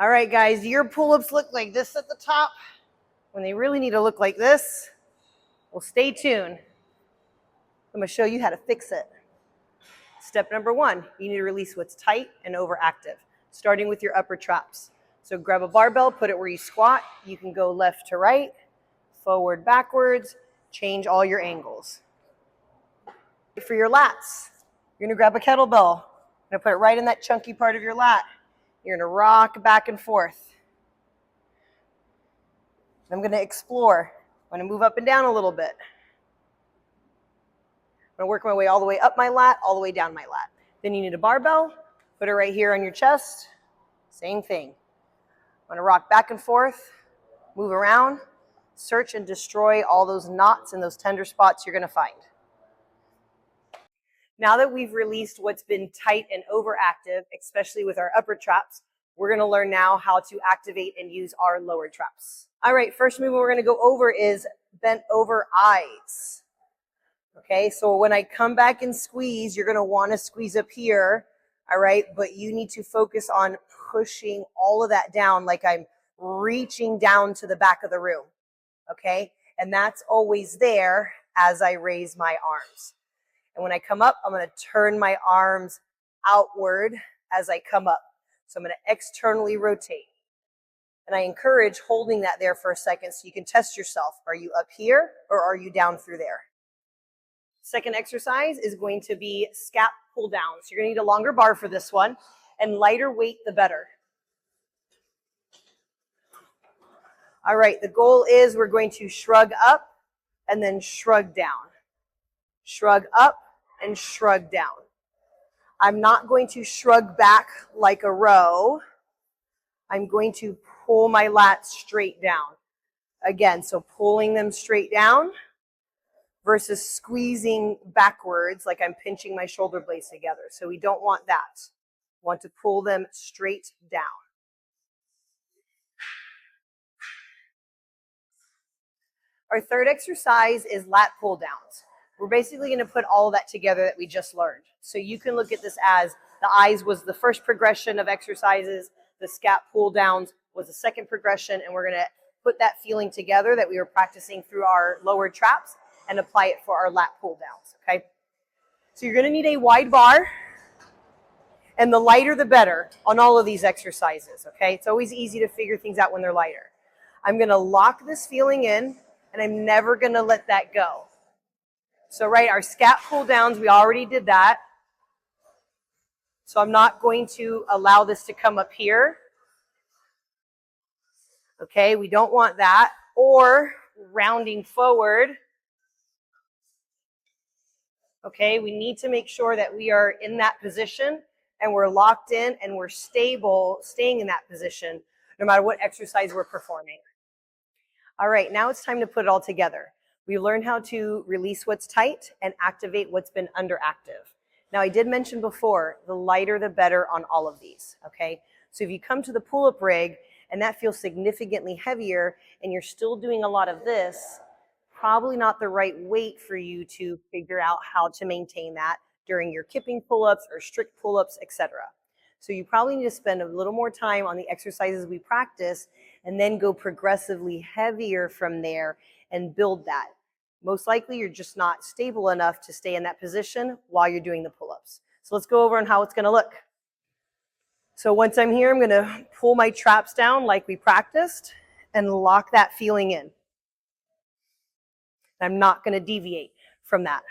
All right, guys, your pull-ups look like this at the top when they really need to look like this. Well, stay tuned. I'm going to show you how to fix it. Step number one, you need to release what's tight and overactive, starting with your upper traps. So grab a barbell, put it where you squat. You can go left to right, forward, backwards, change all your angles. For your lats, you're going to grab a kettlebell. You're going to put it right in that chunky part of your lat. You're going to rock back and forth. I'm going to explore. I'm going to move up and down a little bit. I'm going to work my way all the way up my lat, all the way down my lat. Then you need a barbell. Put it right here on your chest. Same thing. I'm going to rock back and forth, move around, search and destroy all those knots and those tender spots you're going to find. Now that we've released what's been tight and overactive, especially with our upper traps, we're going to learn now how to activate and use our lower traps. All right, first movement we're going to go over is bent over eyes. Okay, so when I come back and squeeze, you're going to want to squeeze up here, all right? But you need to focus on pushing all of that down like I'm reaching down to the back of the room, okay? And that's always there as I raise my arms. And when I come up, I'm going to turn my arms outward as I come up. So I'm going to externally rotate. And I encourage holding that there for a second so you can test yourself. Are you up here or are you down through there? Second exercise is going to be Scap Pull-Downs. You're going to need a longer bar for this one, and lighter weight the better. All right, the goal is we're going to shrug up and then shrug down. Shrug up and shrug down. I'm not going to shrug back like a row. I'm going to pull my lats straight down. Again, so pulling them straight down versus squeezing backwards like I'm pinching my shoulder blades together. So we don't want that. We want to pull them straight down. Our third exercise is Lat Pull Downs. We're basically going to put all of that together that we just learned. So you can look at this as the eyes was the first progression of exercises, the Scap Pull-Downs was the second progression, and we're going to put that feeling together that we were practicing through our lower traps and apply it for our Lat Pull-Downs, okay? So you're going to need a wide bar, and the lighter the better on all of these exercises, okay? It's always easy to figure things out when they're lighter. I'm going to lock this feeling in, and I'm never going to let that go. So, right, our Scap Pull-Downs, we already did that. So I'm not going to allow this to come up here. Okay, we don't want that. Or rounding forward. Okay, we need to make sure that we are in that position and we're locked in and we're stable, staying in that position no matter what exercise we're performing. All right, now it's time to put it all together. We learned how to release what's tight and activate what's been underactive. Now, I did mention before, the lighter the better on all of these, okay? So if you come to the pull-up rig and that feels significantly heavier and you're still doing a lot of this, probably not the right weight for you to figure out how to maintain that during your kipping pull-ups or strict pull-ups, etc. So you probably need to spend a little more time on the exercises we practice and then go progressively heavier from there and build that. Most likely you're just not stable enough to stay in that position while you're doing the pull-ups. So let's go over on how it's going to look. So once I'm here, I'm going to pull my traps down like we practiced and lock that feeling in. I'm not going to deviate from that.